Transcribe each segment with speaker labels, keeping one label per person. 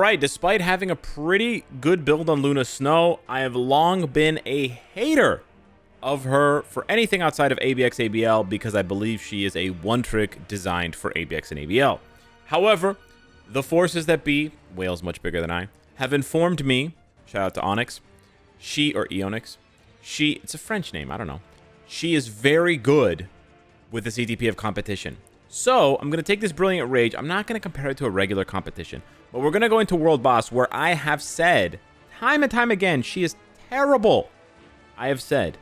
Speaker 1: right, despite having a pretty good build on Luna Snow, I have long been a hater of her for anything outside of ABX ABL because I believe she is a one-trick designed for ABX and ABL. However, the forces that be, Whale's much bigger than I, have informed me, shout out to Onyx, or Eonix, it's a French name, I don't know. She is very good with the CTP of competition. So, I'm going to take this Brilliant Rage, I'm not going to compare it to a regular competition, but we're going to go into World Boss where I have said, time and time again, she is terrible. I have said,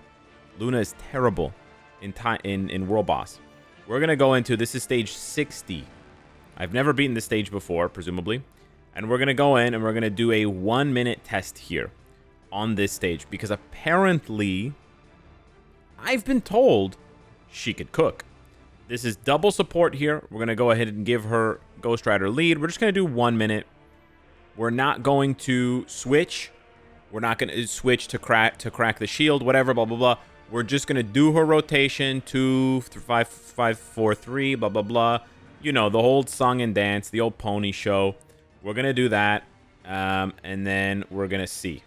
Speaker 1: Luna is terrible in World Boss. We're going to go into, this is stage 60. I've never beaten this stage before, presumably. And we're going to go in and we're going to do a 1-minute test here on this stage. Because apparently, I've been told she could cook. This is double support here. We're going to go ahead and give her Ghost Rider lead. We're just going to do 1 minute. We're not going to switch. We're not going to switch to crack the shield, whatever, blah, blah, blah. We're just going to do her rotation, 2, 5, 5, 4, 3, blah, blah, blah. You know, the whole song and dance, the old pony show. We're going to do that, and then we're going to see.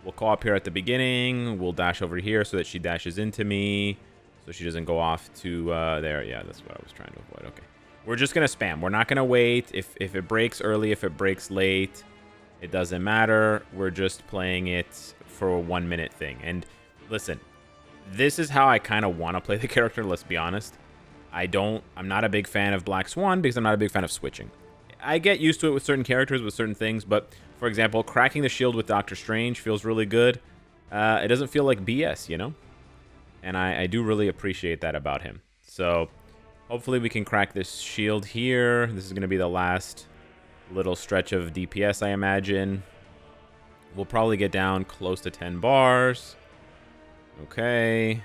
Speaker 1: We'll call up here at the beginning. We'll dash over here so that she dashes into me, so she doesn't go off to there. Yeah, that's what I was trying to avoid. Okay. We're just going to spam. We're not going to wait. If it breaks early, if it breaks late, it doesn't matter. We're just playing it for a 1 minute thing. And listen, this is how I kind of want to play the character, let's be honest. I'm not a big fan of Black Swan because I'm not a big fan of switching. I get used to it with certain characters, with certain things, but for example, cracking the shield with Doctor Strange feels really good. It doesn't feel like BS, you know? And I do really appreciate that about him. So hopefully we can crack this shield here. This is going to be the last little stretch of DPS, I imagine. We'll probably get down close to 10 bars. Okay.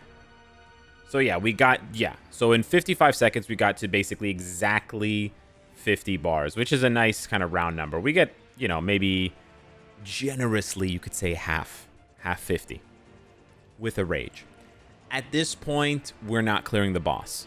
Speaker 1: So yeah, so in 55 seconds, we got to basically exactly 50 bars, which is a nice kind of round number. We get, you know, maybe generously, you could say half 50 with a rage. At this point, we're not clearing the boss,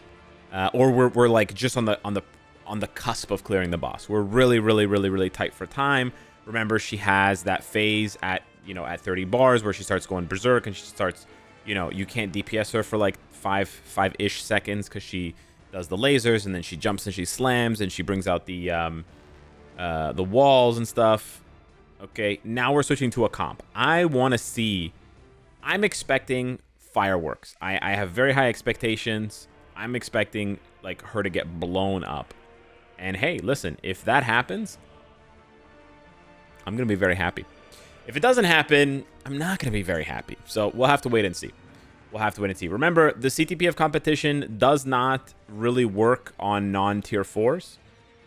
Speaker 1: or we're like just on the cusp of clearing the boss. We're really tight for time. Remember, she has that phase at 30 bars where she starts going berserk and she starts, you can't DPS her for like five-ish seconds because she does the lasers and then she jumps and she slams and she brings out the walls and stuff. Okay, now we're switching to a comp. I'm expecting fireworks. I have very high expectations. I'm expecting like her to get blown up. And hey, listen, if that happens, I'm going to be very happy. If it doesn't happen, I'm not going to be very happy. So we'll have to wait and see. Remember, the CTP of competition does not really work on non-tier 4s.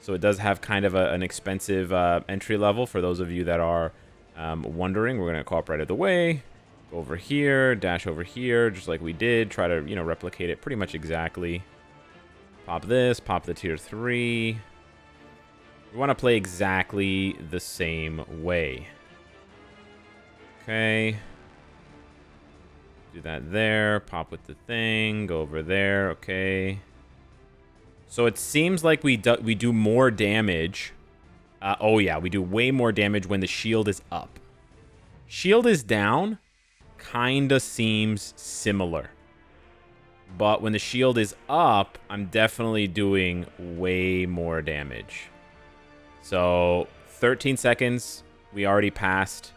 Speaker 1: So it does have kind of an expensive entry level for those of you that are wondering. We're going to co-op right out of the way. Go over here, dash over here, just like we did. Try to, replicate it pretty much exactly. Pop this, pop the tier 3. We want to play exactly the same way. Okay. Do that there. Pop with the thing. Go over there. Okay. So it seems like we do more damage. Oh, yeah. We do way more damage when the shield is up. Shield is down. Kinda seems similar. But when the shield is up, I'm definitely doing way more damage. So 13 seconds. We already passed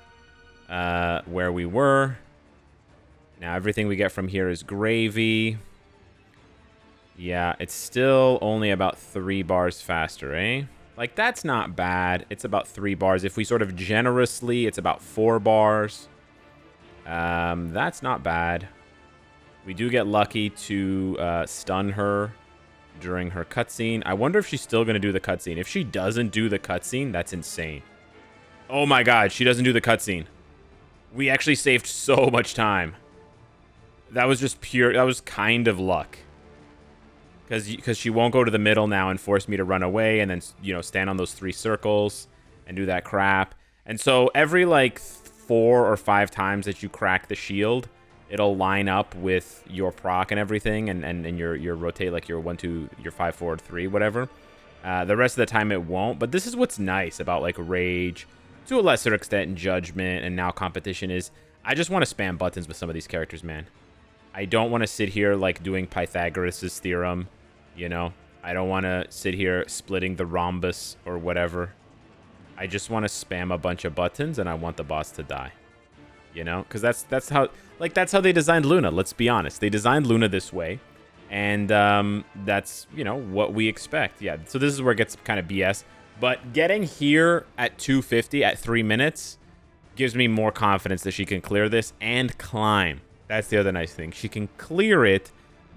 Speaker 1: where we were. Now everything we get from here is gravy. Yeah, it's still only about 3 bars faster, eh? Like, that's not bad. It's about 3 bars. If we sort of generously, it's about 4 bars. That's not bad. We do get lucky to stun her during her cutscene. I wonder if she's still going to do the cutscene. If she doesn't do the cutscene, that's insane. Oh my god, she doesn't do the cutscene. We actually saved so much time. That was just pure... That was kind of luck. Because she won't go to the middle now and force me to run away and then, stand on those 3 circles and do that crap. And so every, 4 or 5 times that you crack the shield, it'll line up with your proc and everything and your rotate, like your 1, 2, your 5, 4, 3, whatever. The rest of the time it won't. But this is what's nice about like Rage, to a lesser extent Judgment, and now Competition is I just want to spam buttons with some of these characters, man. I don't want to sit here like doing Pythagoras' theorem, you know. I don't want to sit here splitting the rhombus or whatever. I just want to spam a bunch of buttons, and I want the boss to die. You know, because that's how they designed Luna. Let's be honest, they designed Luna this way, and that's, you know, what we expect. Yeah. So this is where it gets kind of BS. But getting here at 250 at 3 minutes gives me more confidence that she can clear this and climb. That's the other nice thing. She can clear it,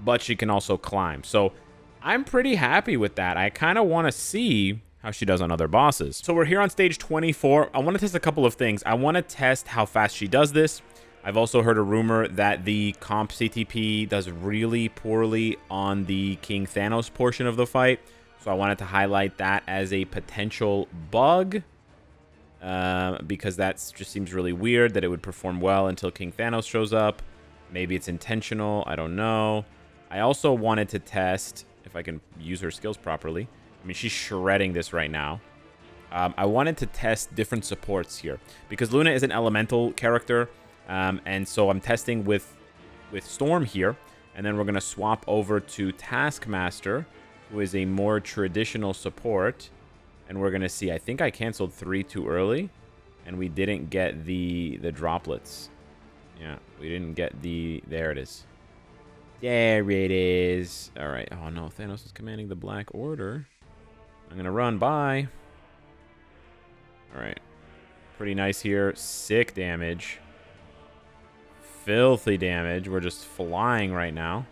Speaker 1: but she can also climb. So I'm pretty happy with that. I kind of want to see how she does on other bosses. So we're here on stage 24. I want to test a couple of things. I want to test how fast she does this. I've also heard a rumor that the comp CTP does really poorly on the King Thanos portion of the fight. So I wanted to highlight that as a potential bug. Because that just seems really weird that it would perform well until King Thanos shows up. Maybe it's intentional. I don't know. I also wanted to test if I can use her skills properly. I mean, she's shredding this right now. I wanted to test different supports here because Luna is an elemental character. And so I'm testing with Storm here. And then we're going to swap over to Taskmaster, who is a more traditional support. And we're going to see, I think I canceled 3 too early. And we didn't get the droplets. Yeah, we didn't get the... There it is. There it is. All right. Oh, no. Thanos is commanding the Black Order. I'm going to run by. All right. Pretty nice here. Sick damage. Filthy damage. We're just flying right now.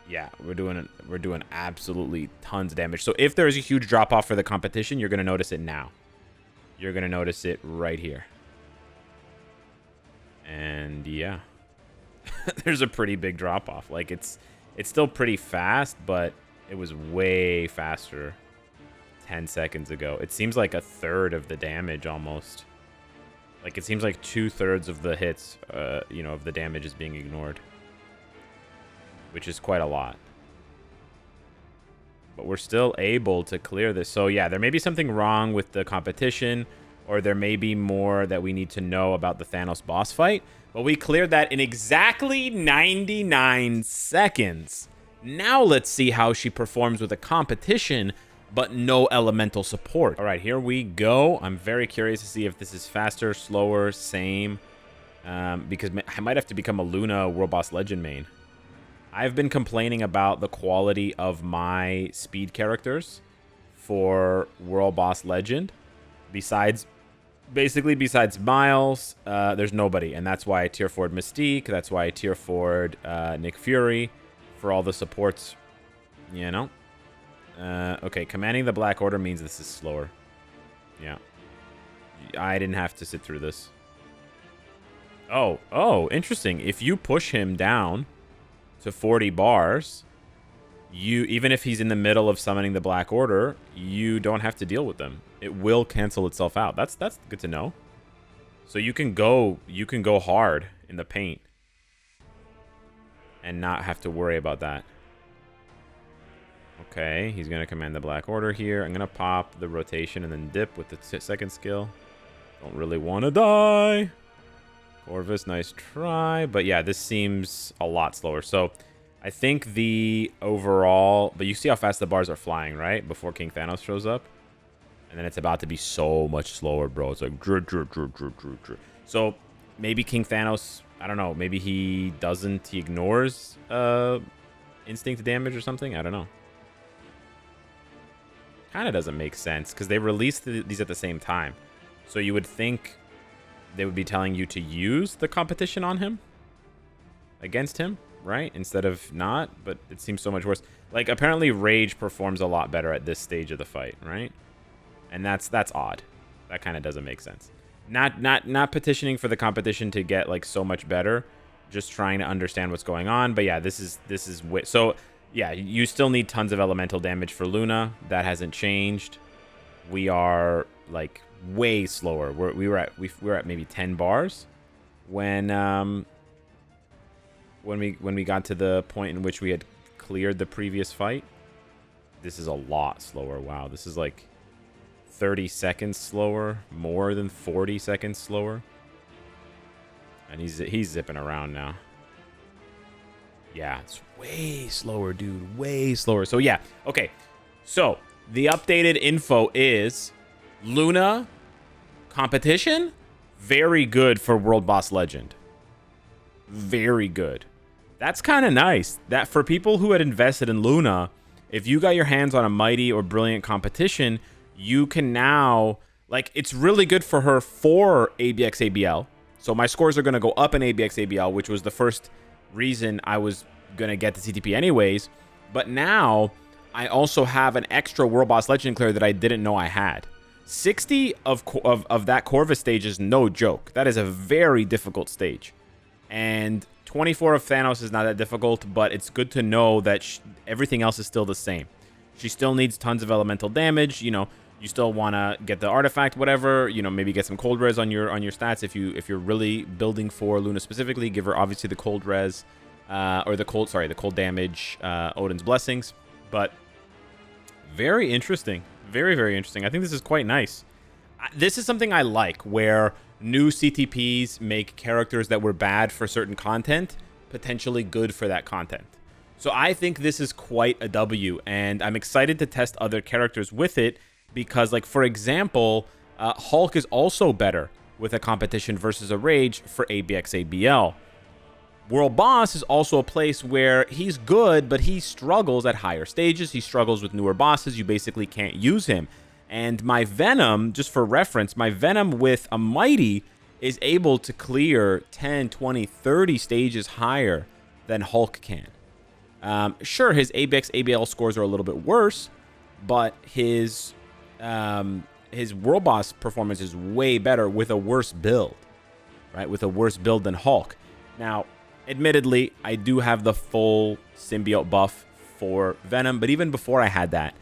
Speaker 1: Yeah, we're doing absolutely tons of damage. So if there's a huge drop off for the competition, you're going to notice it now. You're going to notice it right here. And yeah. There's a pretty big drop off. Like it's still pretty fast, but it was way faster 10 seconds ago. It seems like a third of the damage almost. Like it seems like 2/3 of the hits, you know, of the damage is being ignored. Which is quite a lot. But we're still able to clear this. So yeah, there may be something wrong with the competition, or there may be more that we need to know about the Thanos boss fight. But we cleared that in exactly 99 seconds. Now let's see how she performs with a competition, but no elemental support. All right, here we go. I'm very curious to see if this is faster, slower, same. Because I might have to become a Luna World Boss Legend main. I've been complaining about the quality of my speed characters for World Boss Legend. Basically besides Miles, there's nobody. And that's why I tier 4'd Mystique. That's why I tier 4'd Nick Fury for all the supports, you know. Okay, commanding the Black Order means this is slower. Yeah. I didn't have to sit through this. Oh, interesting. If you push him down to 40 bars, even if he's in the middle of summoning the Black Order, you don't have to deal with them. It will cancel itself out. That's good to know. So you can go hard in the paint and not have to worry about that. Okay, he's going to command the Black Order here. I'm going to pop the rotation and then dip with the second skill. Don't really want to die. Corvus, nice try. But yeah, this seems a lot slower. So I think the overall... But you see how fast the bars are flying, right? Before King Thanos shows up. And then it's about to be so much slower, bro. It's like... So maybe King Thanos... I don't know. Maybe he doesn't... He ignores instinct damage or something. I don't know. Kind of doesn't make sense. Because they released these at the same time. So you would think... they would be telling you to use the competition on him against him, right? Instead of not, but it seems so much worse. Like, apparently Rage performs a lot better at this stage of the fight, right? And that's odd. That kind of doesn't make sense. Not petitioning for the competition to get like so much better, just trying to understand what's going on. But yeah, this is so yeah, you still need tons of elemental damage for Luna. That hasn't changed. We are like way slower. We were at maybe 10 bars when we got to the point in which we had cleared the previous fight. This is a lot slower. Wow, this is like 30 seconds slower, more than 40 seconds slower. And he's zipping around now. Yeah, it's way slower, dude. Way slower. So yeah, okay. So the updated info is Luna competition, very good for World Boss Legend. Very good. That's kind of nice. That for people who had invested in Luna, if you got your hands on a mighty or brilliant competition, you can now, like, it's really good for her for ABX ABL. So my scores are going to go up in ABX ABL, which was the first reason I was going to get the CTP anyways. But now I also have an extra World Boss Legend clear that I didn't know I had. 60 of that Corvus stage is no joke. That is a very difficult stage. And 24 of Thanos is not that difficult, but it's good to know that everything else is still the same. She still needs tons of elemental damage. You know, you still want to get the artifact, whatever. You know, maybe get some cold res on your stats if you're really building for Luna specifically. Give her obviously the cold res, or the cold damage, Odin's blessings. But very interesting, very, very interesting. I think this is quite nice. This is something I like, where new CTPs make characters that were bad for certain content potentially good for that content. So I think this is quite a W, and I'm excited to test other characters with it because, like, for example, Hulk is also better with a competition versus a rage for ABX ABL. World Boss is also a place where he's good, but he struggles at higher stages. He struggles with newer bosses. You basically can't use him. And my Venom, just for reference, my Venom with a Mighty is able to clear 10, 20, 30 stages higher than Hulk can. Sure, his ABX ABL scores are a little bit worse, but his World Boss performance is way better with a worse build, right? With a worse build than Hulk. Now, admittedly, I do have the full symbiote buff for Venom, but even before I had that,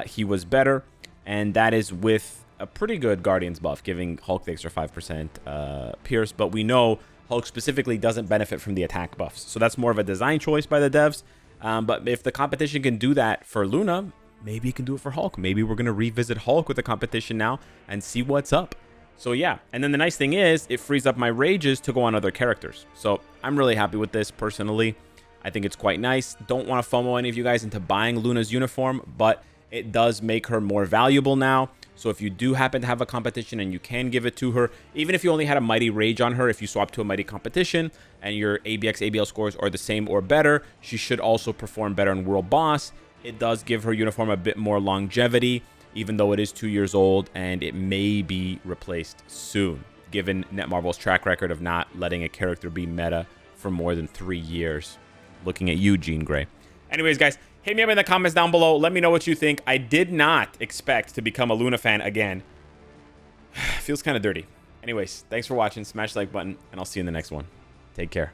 Speaker 1: he was better. And that is with a pretty good Guardians buff, giving Hulk the extra 5% Pierce. But we know Hulk specifically doesn't benefit from the attack buffs. So that's more of a design choice by the devs. But if the competition can do that for Luna, maybe it can do it for Hulk. Maybe we're going to revisit Hulk with the competition now and see what's up. So yeah, and then the nice thing is it frees up my rages to go on other characters. So I'm really happy with this personally. I think it's quite nice. Don't want to FOMO any of you guys into buying Luna's uniform, but it does make her more valuable now. So if you do happen to have a competition and you can give it to her, even if you only had a Mighty Rage on her, if you swap to a Mighty competition and your ABX ABL scores are the same or better, she should also perform better in World Boss. It does give her uniform a bit more longevity, even though it is 2 years old and it may be replaced soon, given Netmarble's track record of not letting a character be meta for more than 3 years. Looking at you, Jean Grey. Anyways, guys, hit me up in the comments down below. Let me know what you think. I did not expect to become a Luna fan again. Feels kind of dirty. Anyways, thanks for watching. Smash the like button, and I'll see you in the next one. Take care.